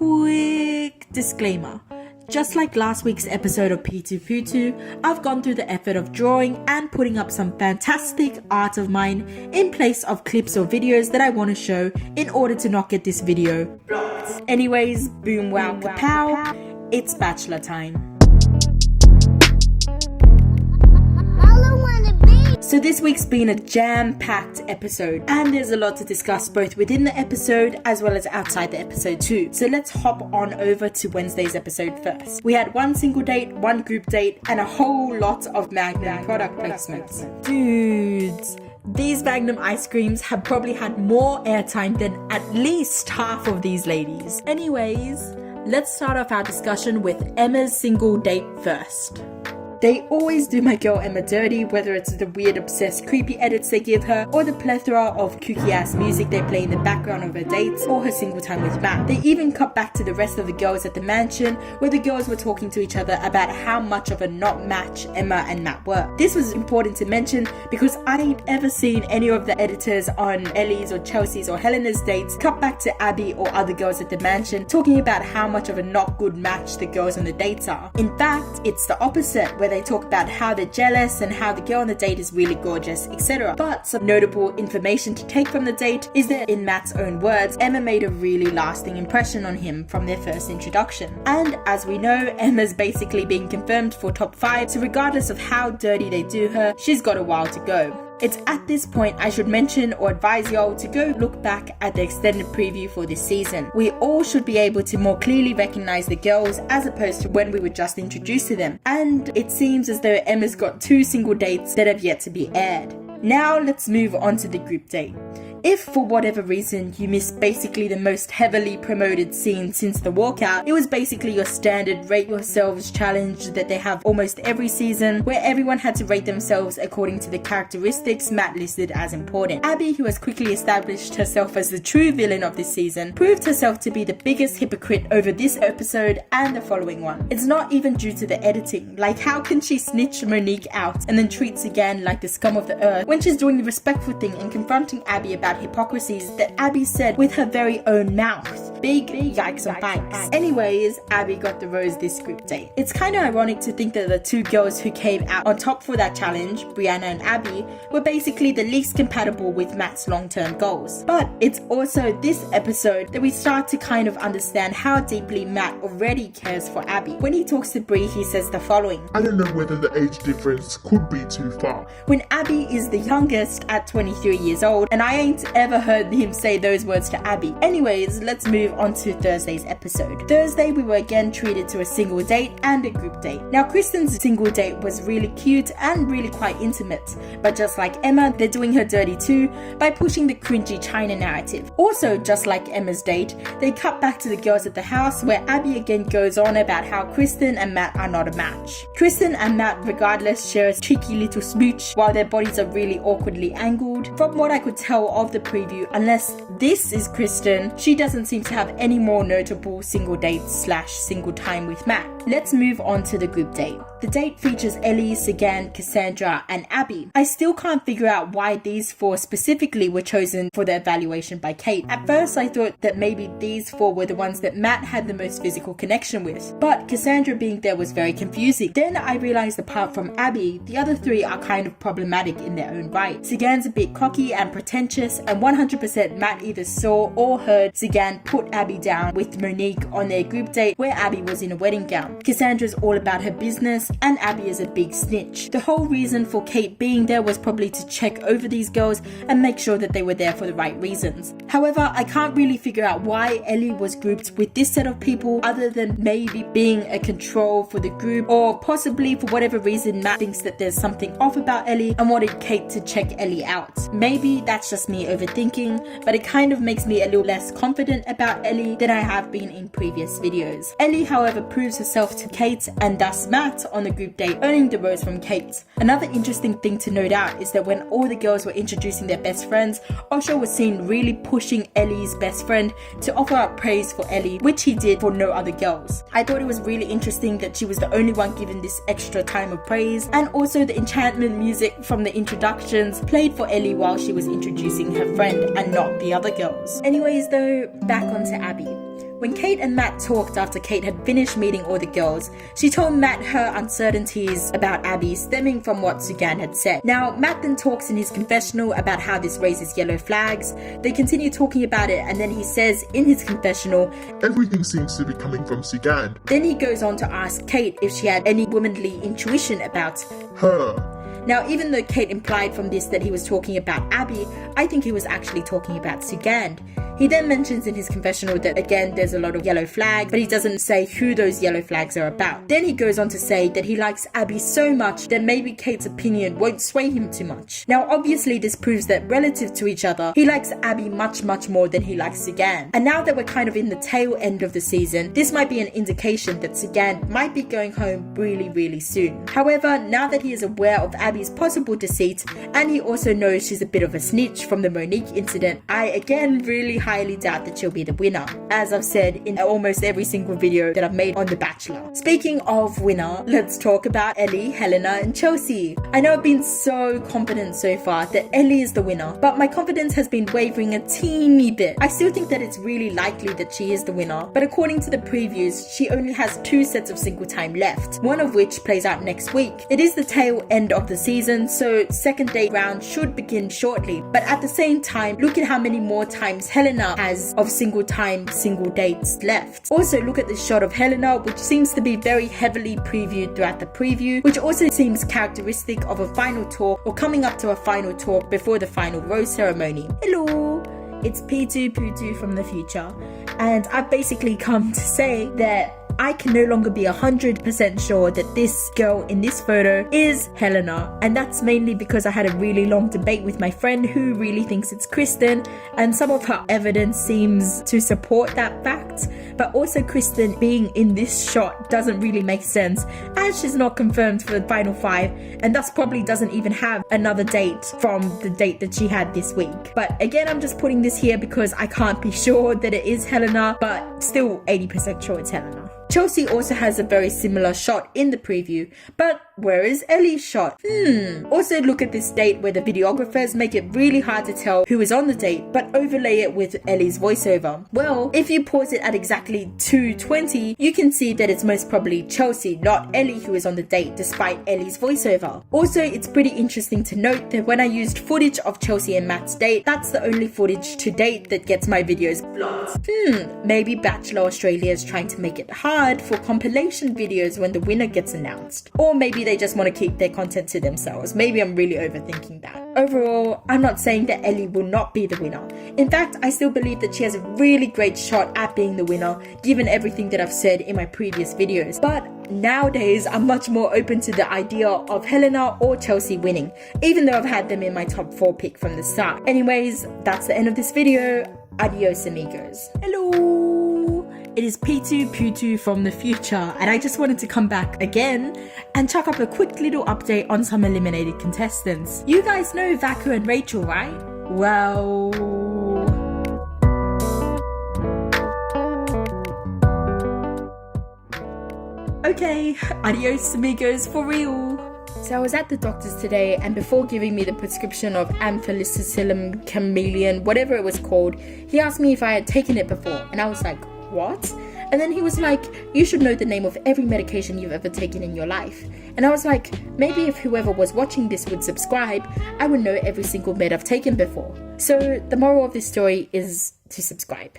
Quick disclaimer. Just like last week's episode of P2 Putu, I've gone through the effort of drawing and putting up some fantastic art of mine in place of clips or videos that I want to show in order to not get this video blocked. Anyways, boom wow kapow, it's Bachelor time. So this week's been a jam-packed episode and there's a lot to discuss both within the episode as well as outside the episode too. So let's hop on over to Wednesday's episode first. We had one single date, one group date and a whole lot of Magnum product placements. Dudes, these Magnum ice creams have probably had more airtime than at least half of these ladies. Anyways, let's start off our discussion with Emma's single date first. They always do my girl Emma dirty, whether it's the weird obsessed creepy edits they give her or the plethora of kooky ass music they play in the background of her dates or her single time with Matt. They even cut back to the rest of the girls at the mansion where the girls were talking to each other about how much of a not match Emma and Matt were. This was important to mention because I ain't ever seen any of the editors on Ellie's or Chelsea's or Helena's dates cut back to Abby or other girls at the mansion talking about how much of a not good match the girls on the dates are. In fact, it's the opposite, where they talk about how they're jealous and how the girl on the date is really gorgeous, etc. But some notable information to take from the date is that, in Matt's own words, Emma made a really lasting impression on him from their first introduction. And as we know, Emma's basically being confirmed for top 5, so regardless of how dirty they do her, she's got a while to go. It's at this point I should mention or advise y'all to go look back at the extended preview for this season. We all should be able to more clearly recognize the girls as opposed to when we were just introduced to them. And it seems as though Emma's got 2 single dates that have yet to be aired. Now let's move on to the group date. If for whatever reason you missed basically the most heavily promoted scene since the walkout, it was basically your standard rate yourselves challenge that they have almost every season, where everyone had to rate themselves according to the characteristics Matt listed as important. Abby, who has quickly established herself as the true villain of this season, proved herself to be the biggest hypocrite over this episode and the following one. It's not even due to the editing. Like, how can she snitch Monique out and then treat Sigan like the scum of the earth when she's doing the respectful thing and confronting Abby about hypocrisies that Abby said with her very own mouth? Big yikes on bikes. Anyways, Abby got the rose this group date. It's kind of ironic to think that the 2 girls who came out on top for that challenge, Brianna and Abby, were basically the least compatible with Matt's long-term goals. But it's also this episode that we start to kind of understand how deeply Matt already cares for Abby. When he talks to Bri, he says the following: I don't know whether the age difference could be too far. When Abby is the youngest at 23 years old, and I ain't ever heard him say those words to Abby. Anyways, let's move on to Thursday's episode. Thursday, we were again treated to a single date and a group date. Now, Kristen's single date was really cute and really quite intimate, but just like Emma, they're doing her dirty too by pushing the cringy China narrative. Also, just like Emma's date, they cut back to the girls at the house where Abby again goes on about how Kristen and Matt are not a match. Kristen and Matt, regardless, share a cheeky little smooch while their bodies are really awkwardly angled. From what I could tell of the preview, unless this is Kristen, she doesn't seem to have any more notable single dates / single time with Matt. Let's move on to the group date. The date features Ellie, Sigan, Cassandra, and Abby. I still can't figure out why these 4 specifically were chosen for the evaluation by Kate. At first I thought that maybe these 4 were the ones that Matt had the most physical connection with, but Cassandra being there was very confusing. Then I realized apart from Abby, the other 3 are kind of problematic in their own right. Sigan's a bit cocky and pretentious, and 100% Matt either saw or heard Sigan put Abby down with Monique on their group date where Abby was in a wedding gown. Cassandra's all about her business and Abby is a big snitch. The whole reason for Kate being there was probably to check over these girls and make sure that they were there for the right reasons. However, I can't really figure out why Ellie was grouped with this set of people other than maybe being a control for the group, or possibly for whatever reason Matt thinks that there's something off about Ellie and wanted Kate to check Ellie out. Maybe that's just me overthinking, but it kind of makes me a little less confident about Ellie than I have been in previous videos. Ellie, however, proves herself to Kate and thus Matt on the group date, earning the rose from Kate. Another interesting thing to note out is that when all the girls were introducing their best friends, Osho was seen really pushing Ellie's best friend to offer up praise for Ellie, which he did for no other girls. I thought it was really interesting that she was the only one given this extra time of praise, and also the enchantment music from the introductions played for Ellie while she was introducing her friend and not the other girls. Anyways though, back onto Abby. When Kate and Matt talked after Kate had finished meeting all the girls, she told Matt her uncertainties about Abby stemming from what Sugan had said. Now, Matt then talks in his confessional about how this raises yellow flags. They continue talking about it, and then he says in his confessional, everything seems to be coming from Sugan. Then he goes on to ask Kate if she had any womanly intuition about her. Now, even though Kate implied from this that he was talking about Abby, I think he was actually talking about Sugand. He then mentions in his confessional that again there's a lot of yellow flags, but he doesn't say who those yellow flags are about. Then he goes on to say that he likes Abby so much that maybe Kate's opinion won't sway him too much. Now obviously this proves that relative to each other, he likes Abby much more than he likes Sugand. And now that we're kind of in the tail end of the season, this might be an indication that Sugand might be going home really soon. However, now that he is aware of Abby's possible deceit, and he also knows she's a bit of a snitch from the Monique incident, I again really highly doubt that she'll be the winner, as I've said in almost every single video that I've made on The Bachelor. Speaking of winner, let's talk about Ellie, Helena and Chelsea. I know I've been so confident so far that Ellie is the winner, but my confidence has been wavering a teeny bit. I still think that it's really likely that she is the winner, but according to the previews, she only has 2 sets of single time left, one of which plays out next week. It is the tail end of the season, so second date round should begin shortly, but at the same time, look at how many more times Helena has of single dates left. Also look at this shot of Helena, which seems to be very heavily previewed throughout the preview, which also seems characteristic of a final talk or coming up to a final talk before the final rose ceremony. Hello, it's P2 from the future, and I've basically come to say that I can no longer be 100% sure that this girl in this photo is Helena, and that's mainly because I had a really long debate with my friend who really thinks it's Kristen, and some of her evidence seems to support that fact, but also Kristen being in this shot doesn't really make sense as she's not confirmed for the final 5 and thus probably doesn't even have another date from the date that she had this week. But again, I'm just putting this here because I can't be sure that it is Helena, but still 80% sure it's Helena. Chelsea also has a very similar shot in the preview, but where is Ellie's shot? Also look at this date where the videographers make it really hard to tell who is on the date, but overlay it with Ellie's voiceover. Well, if you pause it at exactly 2:20, you can see that it's most probably Chelsea, not Ellie, who is on the date despite Ellie's voiceover. Also, it's pretty interesting to note that when I used footage of Chelsea and Matt's date, that's the only footage to date that gets my videos blocked. Maybe Bachelor Australia is trying to make it hard for compilation videos when the winner gets announced. Or maybe they just want to keep their content to themselves. Maybe I'm really overthinking that. Overall, I'm not saying that Ellie will not be the winner. In fact, I still believe that she has a really great shot at being the winner, given everything that I've said in my previous videos. But nowadays, I'm much more open to the idea of Helena or Chelsea winning, even though I've had them in my top 4 pick from the start. Anyways, that's the end of this video. Adios amigos. Hello! It is P2 from the future, and I just wanted to come back again and chuck up a quick little update on some eliminated contestants. You guys know Vaku and Rachel, right? Well, okay, adios amigos for real. So I was at the doctor's today, and before giving me the prescription of ampholicillin chameleon, whatever it was called, he asked me if I had taken it before, and I was like, what? And then he was like, you should know the name of every medication you've ever taken in your life. And I was like, maybe if whoever was watching this would subscribe, I would know every single med I've taken before. So the moral of this story is to subscribe.